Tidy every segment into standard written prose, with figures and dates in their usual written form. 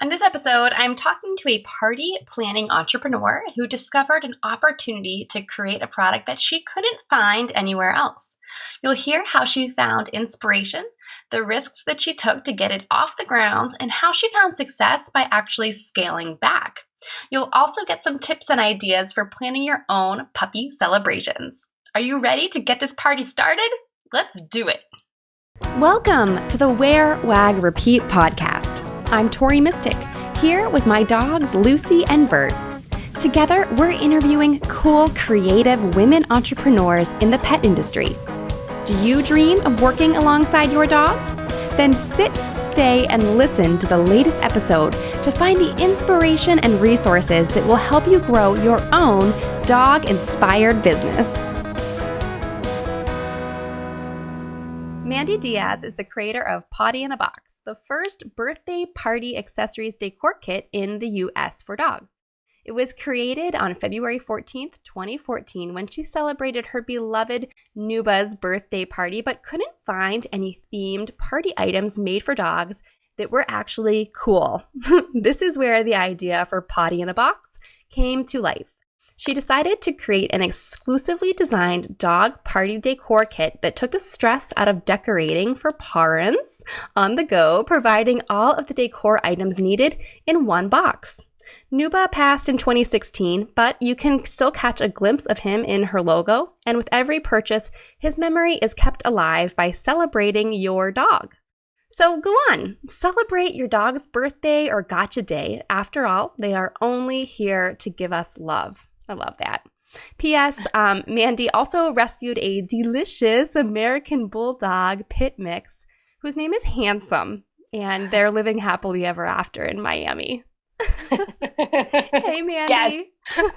On this episode, I'm talking to a party planning entrepreneur who discovered an opportunity to create a product that she couldn't find anywhere else. You'll hear how she found inspiration, the risks that she took to get it off the ground, and how she found success by actually scaling back. You'll also get some tips and ideas for planning your own puppy celebrations. Are you ready to get this party started? Let's do it. Welcome to the Wear, Wag, Repeat podcast. I'm Tori Mystic, here with my dogs Lucy and Bert. Together, we're interviewing cool, creative women entrepreneurs in the pet industry. Do you dream of working alongside your dog? Then sit, stay, and listen to the latest episode to find the inspiration and resources that will help you grow your own dog-inspired business. Mandy Diaz is the creator of Pawty in a Box, the first birthday party accessories decor kit in the US for dogs. It was created on February 14th, 2014, when she celebrated her beloved Nuba's birthday party, but couldn't find any themed party items made for dogs that were actually cool. This is where the idea for Pawty in a Box came to life. She decided to create an exclusively designed dog party decor kit that took the stress out of decorating for parents on the go, providing all of the decor items needed in one box. Nuba passed in 2016, but you can still catch a glimpse of him in her logo, and with every purchase, his memory is kept alive by celebrating your dog. So go on, celebrate your dog's birthday or gotcha day. After all, they are only here to give us love. I love that. P.S. Mandy also rescued a delicious American Bulldog pit mix whose name is Handsome, and they're living happily ever after in Miami. Hey, Mandy. Yes,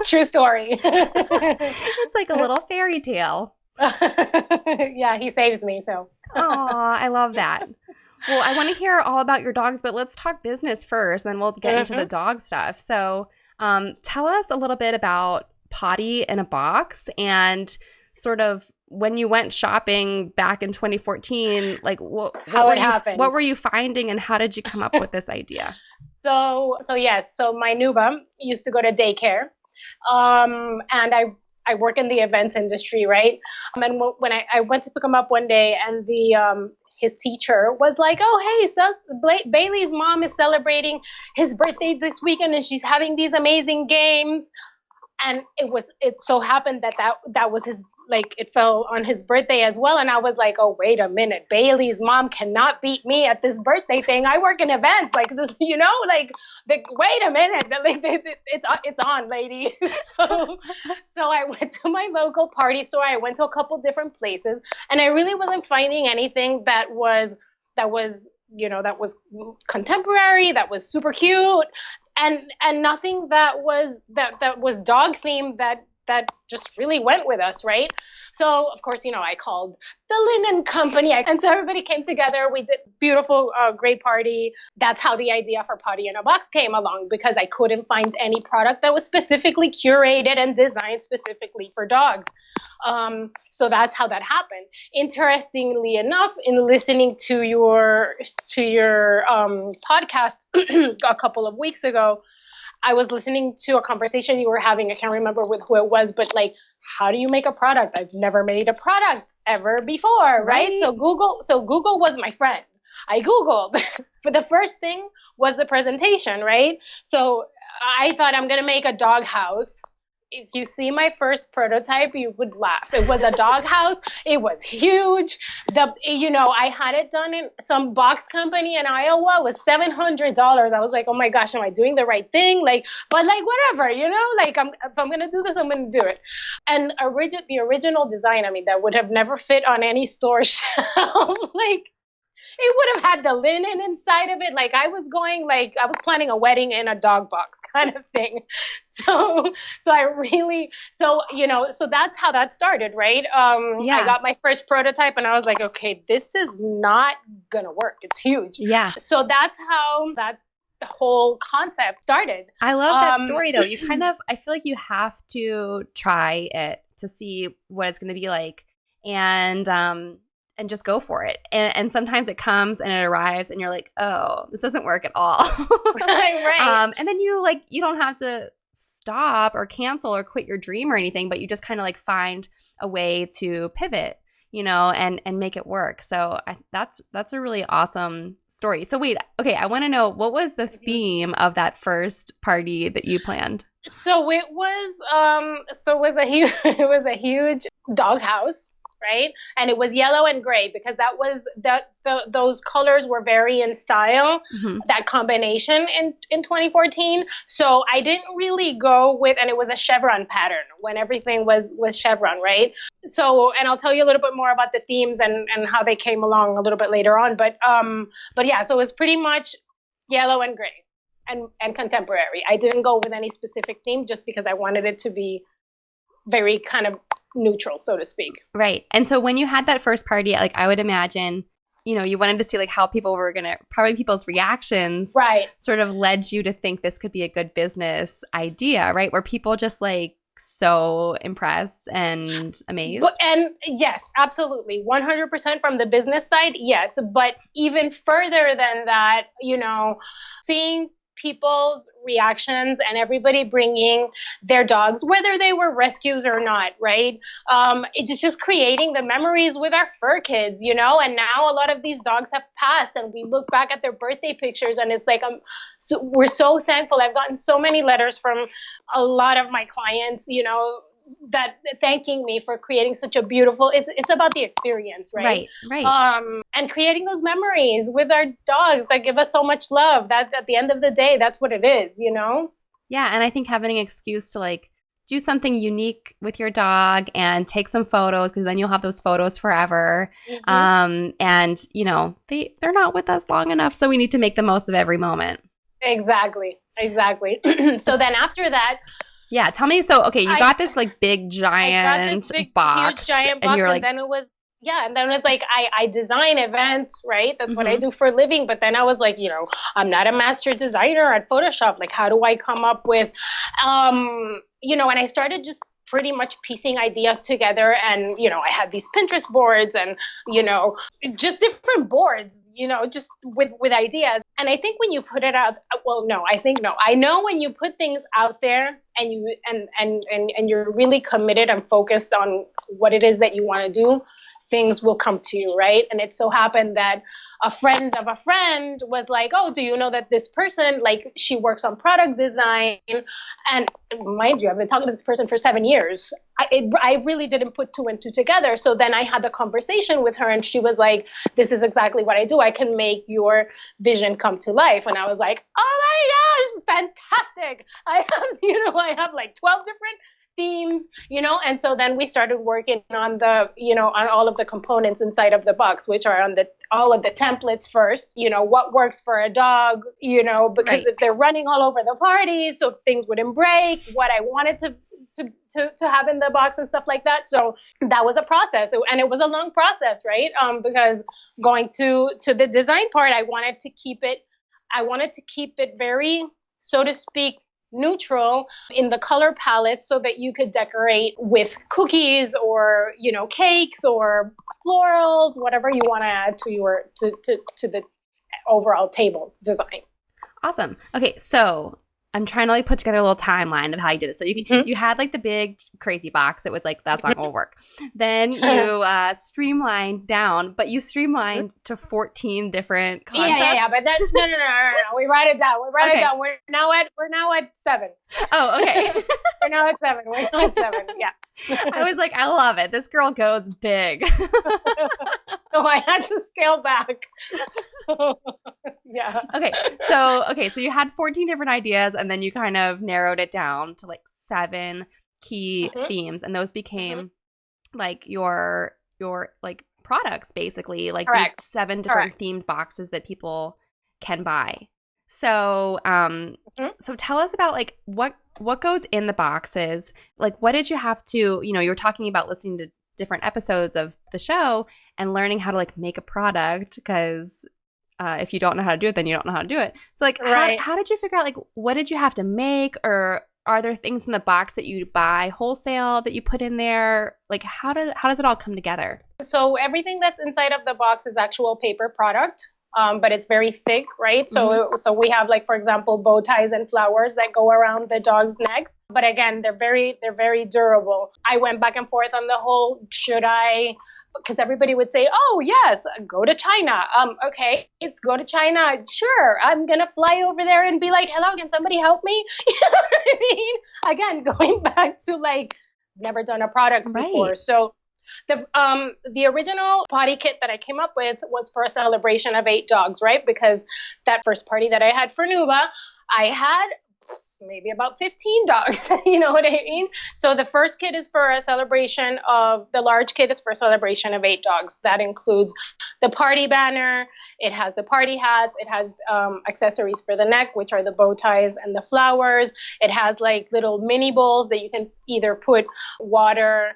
true story. It's like a little fairy tale. Yeah, he saved me, so. Aw, I love that. Well, I want to hear all about your dogs, but let's talk business first, then we'll get into the dog stuff. So tell us a little bit about Pawty in a Box and sort of when you went shopping back in 2014, like what were you finding and how did you come up with this idea? So my Nuba used to go to daycare, and I work in the events industry, right? And when I went to pick him up one day, and his teacher was like, "Oh, hey, sus, Bailey's mom is celebrating his birthday this weekend, and she's having these amazing games." And it so happened that was his, like, it fell on his birthday as well. And I was like, oh, wait a minute, Bailey's mom cannot beat me at this birthday thing. I work in events, like this, wait a minute, it's on, lady. So I went to my local party store. I went to a couple different places, and I really wasn't finding anything that was contemporary, that was super cute, and nothing that was dog themed that just really went with us, right? So of course, I called the linen company, and so everybody came together. We did beautiful, great party. That's how the idea for Pawty in a Box came along, because I couldn't find any product that was specifically curated and designed specifically for dogs. So that's how that happened. Interestingly enough, in listening to your podcast a couple of weeks ago, I was listening to a conversation you were having. I can't remember with who it was, but like, how do you make a product? I've never made a product ever before, right? So Google was my friend. I Googled, but the first thing was the presentation, right? So I thought, I'm going to make a dog house. If you see my first prototype, you would laugh. It was a dog house. It was huge. I had it done in some box company in Iowa. It was $700. I was like, oh my gosh, am I doing the right thing? But whatever, if I'm going to do this, I'm going to do it. And the original design, that would have never fit on any store shelf. It would have had the linen inside of it. I was planning a wedding in a dog box kind of thing. So that's how that started, right? I got my first prototype and I was like, okay, this is not going to work. It's huge. Yeah. So that's how the whole concept started. I love that story though. You I feel like you have to try it to see what it's going to be like. And and just go for it. And sometimes it comes and it arrives and you're like, oh, this doesn't work at all. Right. And then you don't have to stop or cancel or quit your dream or anything, but you just kind of like find a way to pivot, and make it work. So that's a really awesome story. So wait, okay, I want to know, what was the theme of that first party that you planned? So it was it was a huge doghouse, right? And it was yellow and gray because that was those colors were very in style, that combination in 2014. So I didn't really go with, and it was a chevron pattern when everything was chevron, right? So, and I'll tell you a little bit more about the themes and how they came along a little bit later on. But yeah, so it was pretty much yellow and gray and contemporary. I didn't go with any specific theme just because I wanted it to be very kind of neutral, so to speak. Right. And so when you had that first party, like I would imagine, you wanted to see like how people were going to, probably people's reactions right, sort of led you to think this could be a good business idea, right? Were people just like so impressed and amazed? And yes, absolutely. 100% from the business side, yes. But even further than that, seeing people's reactions and everybody bringing their dogs, whether they were rescues or not, right? It's just creating the memories with our fur kids, and now a lot of these dogs have passed and we look back at their birthday pictures and it's like, we're so thankful. I've gotten so many letters from a lot of my clients, that thanking me for creating such a beautiful, it's about the experience, right? And creating those memories with our dogs that give us so much love. That at the end of the day, that's what it is, Yeah, and I think having an excuse to like do something unique with your dog and take some photos, because then you'll have those photos forever. And they're not with us long enough, so we need to make the most of every moment. Exactly. So then after that, yeah, tell me. So, okay, you got this like big giant box, huge giant box, and then it was like I design events, right? That's what I do for a living. But then I was like, I'm not a master designer at Photoshop. Like, how do I come up with, and I started just pretty much piecing ideas together. And, I had these Pinterest boards and, just different boards, just with ideas. And I think when you put it out, I know when you put things out there and you, and you're really committed and focused on what it is that you want to do, things will come to you, right? And it so happened that a friend of a friend was like, oh, do you know that this person, like, she works on product design? And mind you, I've been talking to this person for 7 years. I really didn't put two and two together. So then I had the conversation with her and she was like, this is exactly what I do. I can make your vision come to life. And I was like, oh my gosh, fantastic. I have like 12 different themes, and so then we started working on on all of the components inside of the box, which are on all of the templates first, what works for a dog, because if they're running all over the party, so things wouldn't break, what I wanted to have in the box and stuff like that. So that was a process, and it was a long process, right? Because going to the design part, I wanted to keep it very, so to speak, neutral in the color palette so that you could decorate with cookies or, cakes or florals, whatever you want to add to the overall table design. Awesome. Okay, so I'm trying to like put together a little timeline of how you did this. So you had like the big crazy box that was like, that's not going to work. Then you streamlined down, but you streamlined to 14 different concepts. Yeah. But that's no. We write it down. It down. We're now at 7. Oh, okay. We're now at 7. Yeah. I was like, I love it. This girl goes big. So I had to scale back. Yeah. Okay. So you had 14 different ideas and then you kind of narrowed it down to like 7 key themes, and those became like your like products, basically, like these 7 different themed boxes that people can buy. So so tell us about like what goes in the boxes. Like, what did you have to, you were talking about listening to different episodes of the show and learning how to like make a product, because if you don't know how to do it, then you don't know how to do it. So like, how did you figure out like what did you have to make, or are there things in the box that you buy wholesale that you put in there? Like, how does it all come together? So everything that's inside of the box is actual paper product. But it's very thick, right? So we have, like, for example, bow ties and flowers that go around the dog's necks. But again, they're very durable. I went back and forth on the whole, should I? Because everybody would say, oh yes, go to China. Okay, it's go to China. Sure, I'm gonna fly over there and be like, hello, can somebody help me? You know what I mean? Again, going back to, like, never done a product before, so. The original Pawty kit that I came up with was for a celebration of 8 dogs, right? Because that first party that I had for Nuba, I had maybe about 15 dogs, you know what I mean? So the first kit is for a celebration of, the large kit is for a celebration of 8 dogs. That includes the party banner, it has the party hats, it has accessories for the neck, which are the bow ties and the flowers. It has like little mini bowls that you can either put water,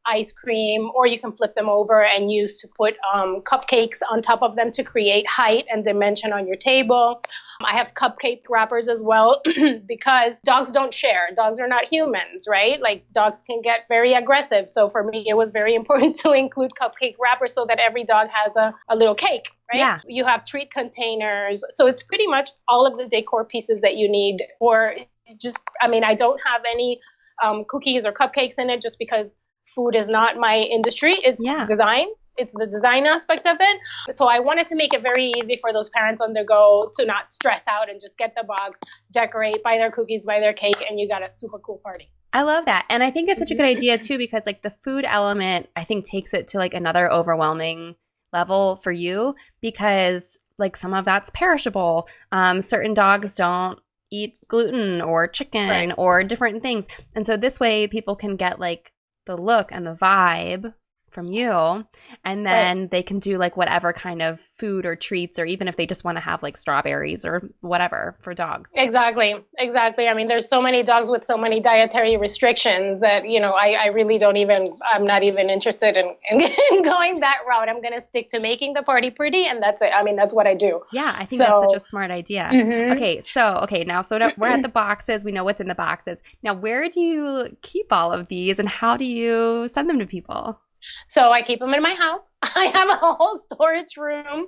ice cream, or you can flip them over and use to put cupcakes on top of them to create height and dimension on your table. I have cupcake wrappers as well because dogs don't share. Dogs are not humans, right? Like, dogs can get very aggressive. So for me, it was very important to include cupcake wrappers so that every dog has a little cake, right? Yeah. You have treat containers. So it's pretty much all of the decor pieces that you need. Or just, I mean, I don't have any cookies or cupcakes in it just because food is not my industry. It's design. It's the design aspect of it. So I wanted to make it very easy for those parents on the go to not stress out and just get the box, decorate, buy their cookies, buy their cake, and you got a super cool party. I love that. And I think it's such a good idea too, because like the food element, I think, takes it to like another overwhelming level for you, because like some of that's perishable. Certain dogs don't eat gluten or chicken or different things. And so this way people can get like the look and the vibe from you, and then they can do like whatever kind of food or treats, or even if they just want to have like strawberries or whatever for dogs. Exactly. I mean, there's so many dogs with so many dietary restrictions that, you know, I really I'm not even interested in going that route. I'm going to stick to making the party pretty, and that's it. I mean, that's what I do. Yeah, I think that's such a smart idea. Okay, so we're at the boxes. We know what's in the boxes. Now, where do you keep all of these, and how do you send them to people? So I keep them in my house. I have a whole storage room.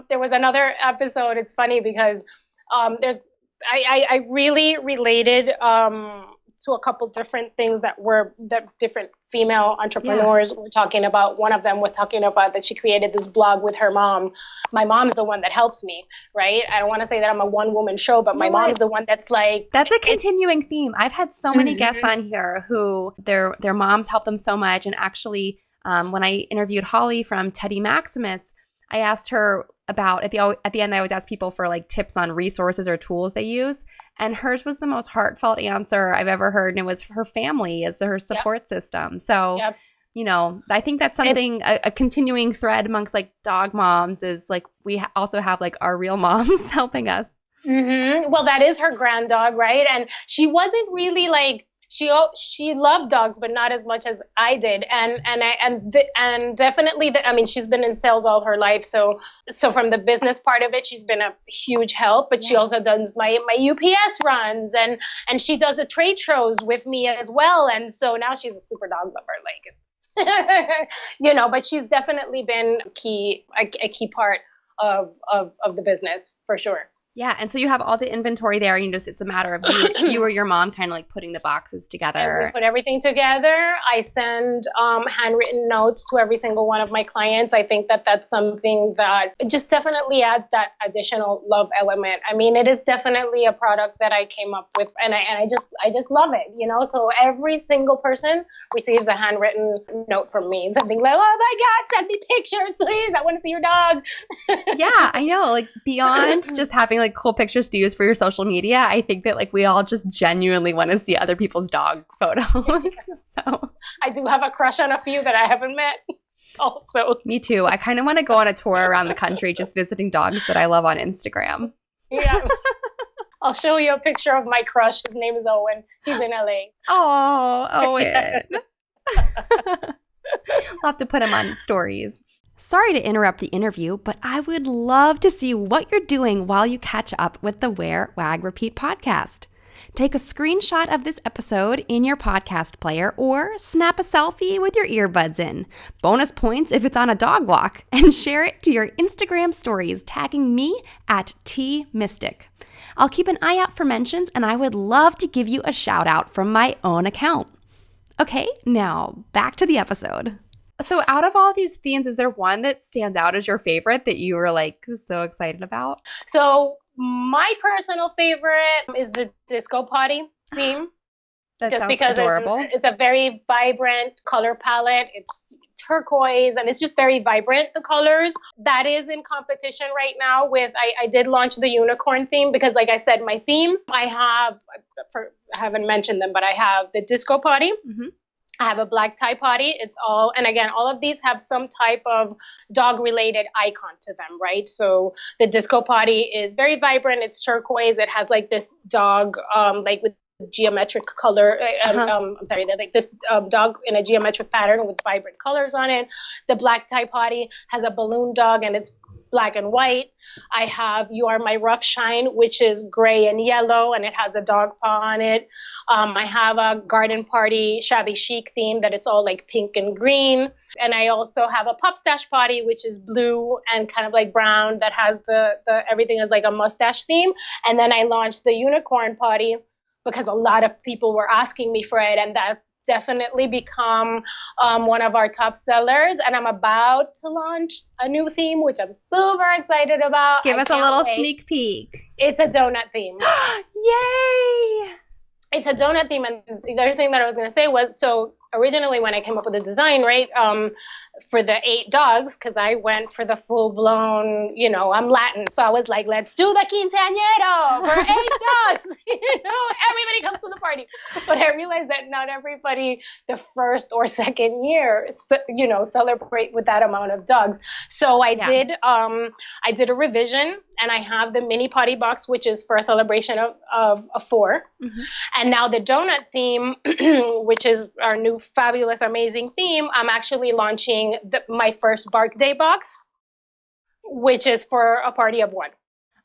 There was another episode. It's funny because I really related to a couple different things that different female entrepreneurs were talking about. One of them was talking about that she created this blog with her mom. My mom's the one that helps me, right? I don't want to say that I'm a one-woman show, but my mom's the one that's like... That's a continuing theme. I've had so many guests on here who their moms help them so much. And actually, when I interviewed Holly from Teddy Maximus, I asked her about, at the end, I always ask people for like tips on resources or tools they use. And hers was the most heartfelt answer I've ever heard. And it was her family as her support system. So, you know, I think that's something, a continuing thread amongst like dog moms is like, we also have like our real moms helping us. Well, that is her grand dog, right? And she wasn't really like, she loved dogs, but not as much as I did, and definitely, I mean, she's been in sales all her life, so from the business part of it, she's been a huge help. But she also does my UPS runs, and she does the trade shows with me as well, and so now she's a super dog lover, like you know. But she's definitely been a key part of the business for sure. Yeah, and so you have all the inventory there, and it's a matter of you or your mom kind of like putting the boxes together. And we put everything together. I send handwritten notes to every single one of my clients. I think that that's something that just definitely adds that additional love element. I mean, it is definitely a product that I came up with, and I just love it, you know. So every single person receives a handwritten note from me, something like, "Oh my God, send me pictures, please. I want to see your dog." Yeah, I know. Like beyond just having like cool pictures to use for your social media, I think that like we all just genuinely want to see other people's dog photos. So I do have a crush on a few that I haven't met also. Me too. I kind of want to go on a tour around the country just visiting dogs that I love on Instagram. Yeah. I'll show you a picture of my crush. His name is Owen. He's in LA. Oh, Owen. I'll have to put him on stories. Sorry to interrupt the interview, but I would love to see what you're doing while you catch up with the Wear, Wag, Repeat podcast. Take a screenshot of this episode in your podcast player or snap a selfie with your earbuds in. Bonus points if it's on a dog walk, and share it to your Instagram stories, tagging me at TMystic. I'll keep an eye out for mentions, and I would love to give you a shout out from my own account. Okay, now back to the episode. So out of all these themes, is there one that stands out as your favorite that you were like so excited about? So my personal favorite is the disco Pawty theme. That just sounds because adorable. it's a very vibrant color palette. It's turquoise and it's just very vibrant, the colors. That is in competition right now with, I did launch the unicorn theme because like I said, my themes, I haven't mentioned them, but I have the disco Pawty. Mm-hmm. I have a black tie Pawty. It's all, and again, all of these have some type of dog related icon to them, right? So the disco Pawty is very vibrant. It's turquoise. It has like this dog, like with geometric color. Like this dog in a geometric pattern with vibrant colors on it. The black tie Pawty has a balloon dog and it's black and white. I have You Are My Rough Shine, which is gray and yellow, and it has a dog paw on it. I have a Garden Party Shabby Chic theme that it's all like pink and green. And I also have a Pup Stash Pawty, which is blue and kind of like brown, that has the everything is like a mustache theme. And then I launched the Unicorn Pawty because a lot of people were asking me for it, and that's definitely become one of our top sellers. And I'm about to launch a new theme, which I'm super excited about. Give us a little sneak peek. It's a donut theme. Yay! It's a donut theme. And the other thing that I was going to say was, so originally when I came up with the design, right, for the 8 dogs, because I went for the full-blown, I'm Latin. So I was like, let's do the quinceañero for 8 dogs. Everybody comes to the party. But I realized that not everybody the first or second year, celebrate with that amount of dogs. So I did a revision, and I have the mini Pawty box, which is for a celebration of 4. Mm-hmm. And now the donut theme, which is our new fabulous, amazing theme, I'm actually launching my first Bark Day box, which is for a party of 1.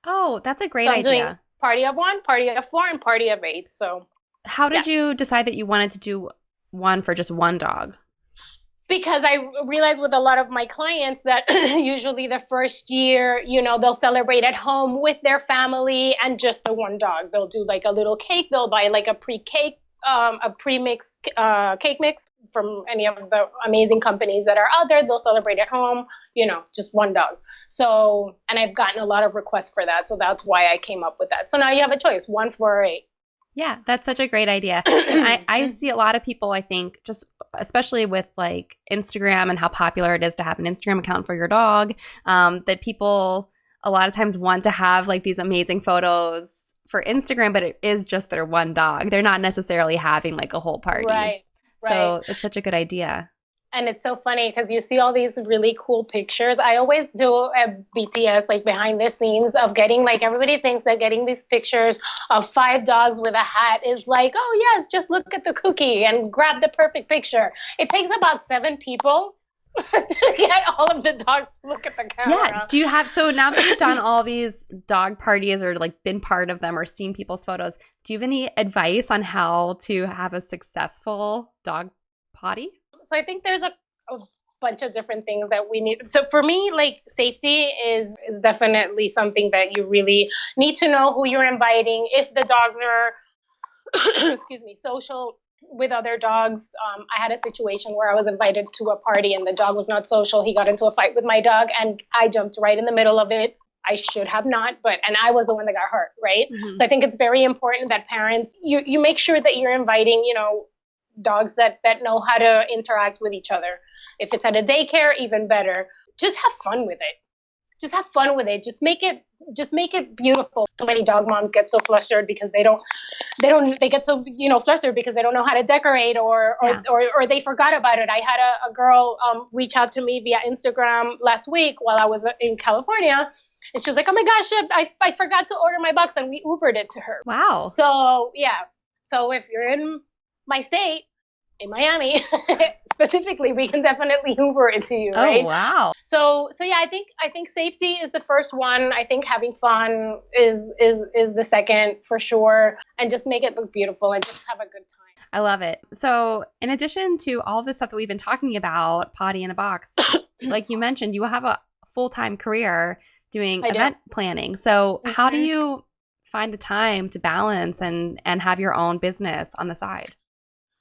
Oh, that's a great idea. idea. Doing party of 1, party of 4, and party of 8. So how did you decide that you wanted to do one for just one dog? Because I realized with a lot of my clients that usually the first year, they'll celebrate at home with their family and just the one dog. They'll do like a little cake. They'll buy like a pre-cake, a pre-mixed cake mix from any of the amazing companies that are out there. They'll celebrate at home, just one dog. So, and I've gotten a lot of requests for that. So that's why I came up with that. So now you have a choice, 1 for 8. Yeah, that's such a great idea. I see a lot of people, I think, just especially with like Instagram and how popular it is to have an Instagram account for your dog, that people a lot of times want to have like these amazing photos for Instagram, but it is just their one dog. They're not necessarily having like a whole party. Right. So it's such a good idea. And it's so funny because you see all these really cool pictures. I always do a BTS, like behind the scenes of getting, like everybody thinks that getting these pictures of 5 dogs with a hat is like, oh yes, just look at the cookie and grab the perfect picture. It takes about 7 people to get all of the dogs to look at the camera. Yeah. Do you have, so now that you've done all these dog parties or like been part of them or seen people's photos, do you have any advice on how to have a successful dog party? So I think there's a bunch of different things that we need. So for me, like safety is definitely something that you really need to know who you're inviting. If the dogs are, social with other dogs. I had a situation where I was invited to a party and the dog was not social. He got into a fight with my dog and I jumped right in the middle of it. I should have not, and I was the one that got hurt, right? Mm-hmm. So I think it's very important that parents, you make sure that you're inviting, dogs that know how to interact with each other. If it's at a daycare, even better. Just have fun with it. Just have fun with it. Just make it beautiful. So many dog moms get so flustered because they get so, flustered because they don't know how to decorate or they forgot about it. I had a girl reach out to me via Instagram last week while I was in California. And she was like, oh my gosh, I forgot to order my box, and we Ubered it to her. Wow. So, yeah. So if you're in my state in Miami, specifically, we can definitely Uber it to you, Oh, right? wow. So yeah, I think safety is the first one. I think having fun is the second for sure, and just make it look beautiful and just have a good time. I love it. So, in addition to all the stuff that we've been talking about, Pawty in a Box, like you mentioned, you have a full-time career doing event planning. So, how do you find the time to balance and have your own business on the side?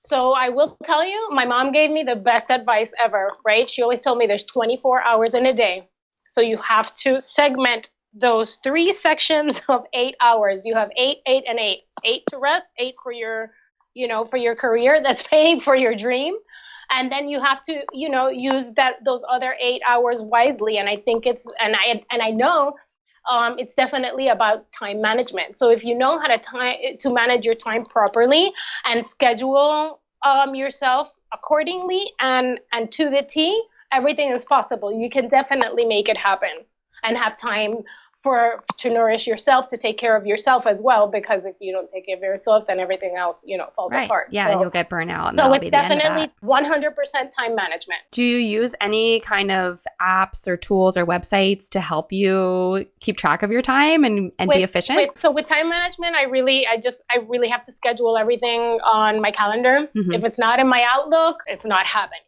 So I will tell you, my mom gave me the best advice ever, right? She always told me there's 24 hours in a day. So you have to segment those 3 sections of 8 hours. You have 8, 8, and 8. 8 to rest, 8 for your, for your career that's paying for your dream. And then you have to, use those other 8 hours wisely. And I think I know it's definitely about time management. So if you know how to manage your time properly and schedule yourself accordingly and to the T, everything is possible. You can definitely make it happen and have time to nourish yourself, to take care of yourself as well, because if you don't take care of yourself, then everything else, falls apart. Yeah, so, you'll get burnout. So it's definitely 100% time management. Do you use any kind of apps or tools or websites to help you keep track of your time and be efficient? So with time management, I really have to schedule everything on my calendar. Mm-hmm. If it's not in my Outlook, it's not happening.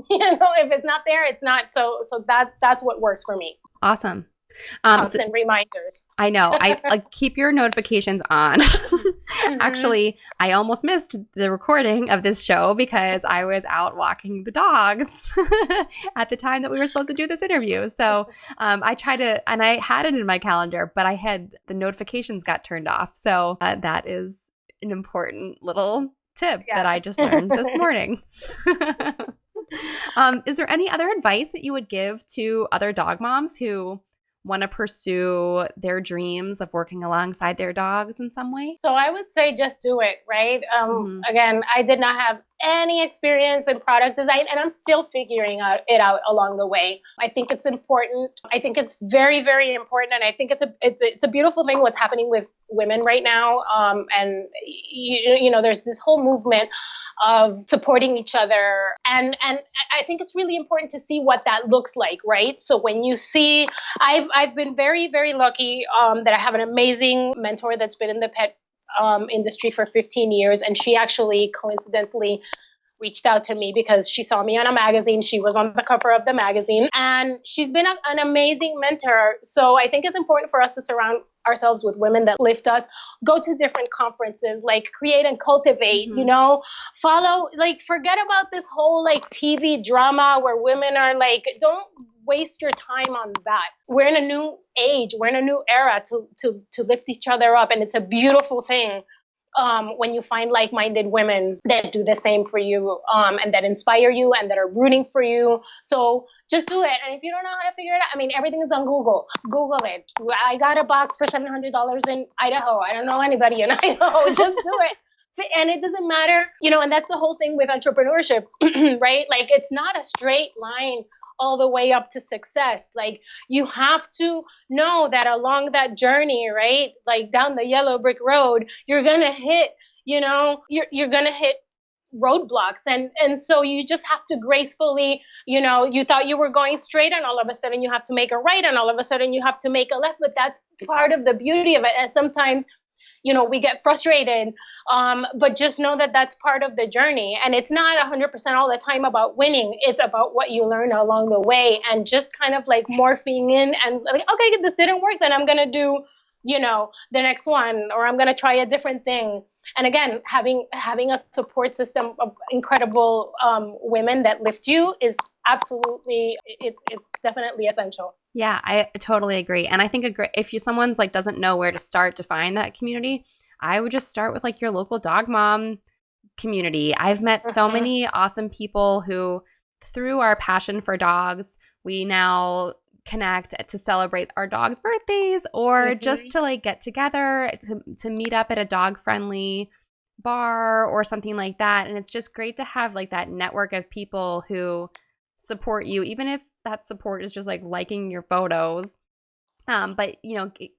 If it's not there, it's not. So that's what works for me. Awesome. Constant reminders. I know. I keep your notifications on. Mm-hmm. Actually, I almost missed the recording of this show because I was out walking the dogs at the time that we were supposed to do this interview. So I tried to, and I had it in my calendar, but the notifications got turned off. So that is an important little tip that I just learned this morning. Is there any other advice that you would give to other dog moms who want to pursue their dreams of working alongside their dogs in some way? So I would say just do it, right? Again, I did not have any experience in product design, and I'm still figuring it out along the way. I think it's important. I think it's very, very important, and I think it's a beautiful thing what's happening with women right now. And there's this whole movement of supporting each other, and I think it's really important to see what that looks like, right? So when you see, I've been very, very lucky that I have an amazing mentor that's been in the pet industry for 15 years. And she actually coincidentally reached out to me because she saw me on a magazine. She was on the cover of the magazine, and she's been an amazing mentor. So I think it's important for us to surround ourselves with women that lift us, go to different conferences, like Create and Cultivate, follow, forget about this whole TV drama where women are don't waste your time on that. We're in a new age. We're in a new era to lift each other up. And it's a beautiful thing when you find like-minded women that do the same for you and that inspire you and that are rooting for you. So just do it. And if you don't know how to figure it out, everything is on Google. Google it. I got a box for $700 in Idaho. I don't know anybody in Idaho. Just do it. And it doesn't matter, and that's the whole thing with entrepreneurship, right? It's not a straight line all the way up to success. You have to know that along that journey, right? Down the yellow brick road, you're going to hit, you're going to hit roadblocks. And so you just have to gracefully, you thought you were going straight and all of a sudden you have to make a right and all of a sudden you have to make a left, but that's part of the beauty of it. And sometimes we get frustrated, but just know that that's part of the journey. And it's not 100% all the time about winning. It's about what you learn along the way and just kind of morphing in and okay, this didn't work, then I'm going to do, the next one, or I'm going to try a different thing. And again, having a support system of incredible women that lift you is absolutely, it's definitely essential. Yeah, I totally agree. And I think if someone's doesn't know where to start to find that community, I would just start with your local dog mom community. I've met so many awesome people who, through our passion for dogs, we now connect to celebrate our dogs' birthdays or just to get together to meet up at a dog-friendly bar or something like that. And it's just great to have that network of people who support you, even if that support is just liking your photos. But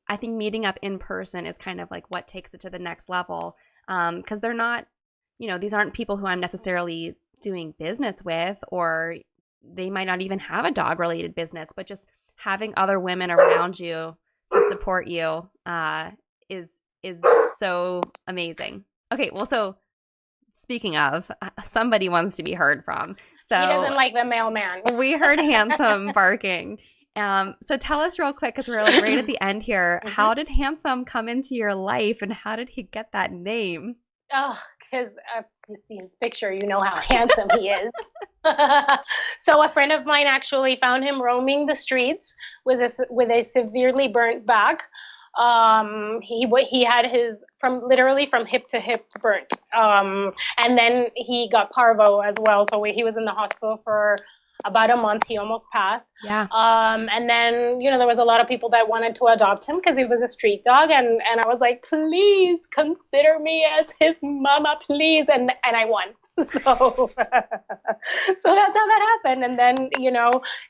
I think meeting up in person is kind of what takes it to the next level. Because they're not, these aren't people who I'm necessarily doing business with, or they might not even have a dog related business, but just having other women around you to support you is so amazing. Okay, well, so speaking of, somebody wants to be heard from. So he doesn't like the mailman. We heard Handsome barking. So tell us real quick, because we're like right at the end here. How did Handsome come into your life, and how did he get that name? Oh, because you see his picture, you know how handsome he is. So a friend of mine actually found him roaming the streets with a severely burnt back. He had his literally from hip to hip burnt. And then he got parvo as well. So he was in the hospital for about a month. He almost passed. Yeah. And then, there was a lot of people that wanted to adopt him because he was a street dog. And I was like, please consider me as his mama, please. And I won. So that's how that happened. And then,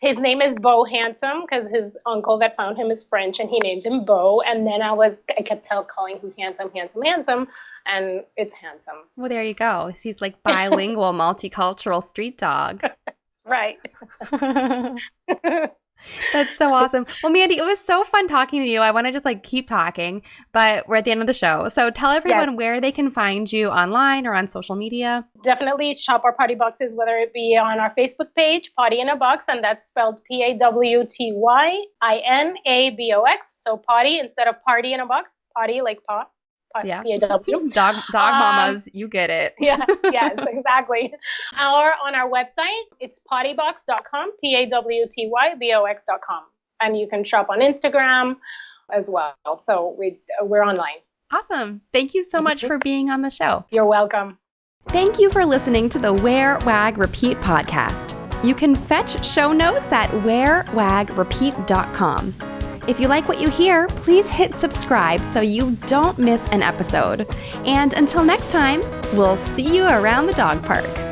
his name is Beau Handsome because his uncle that found him is French and he named him Beau. And then I kept calling him Handsome, Handsome, Handsome. And it's Handsome. Well, there you go. He's like bilingual, multicultural street dog. Right. That's so awesome. Well, Mandy, it was so fun talking to you. I want to just keep talking, but we're at the end of the show. So tell everyone where they can find you online or on social media. Definitely shop our Pawty boxes, whether it be on our Facebook page, Pawty in a Box, and that's spelled PAWTYINABOX. So Pawty instead of party in a box, Pawty like pot. Yeah. P-A-W. Dog mamas, you get it. Yes, exactly. Or on our website, it's pawtybox.com, PAWTYBOX.com. And you can shop on Instagram as well. So we're online. Awesome. Thank you so much for being on the show. You're welcome. Thank you for listening to the Wear, Wag, Repeat podcast. You can fetch show notes at wearwagrepeat.com. If you like what you hear, please hit subscribe so you don't miss an episode. And until next time, we'll see you around the dog park.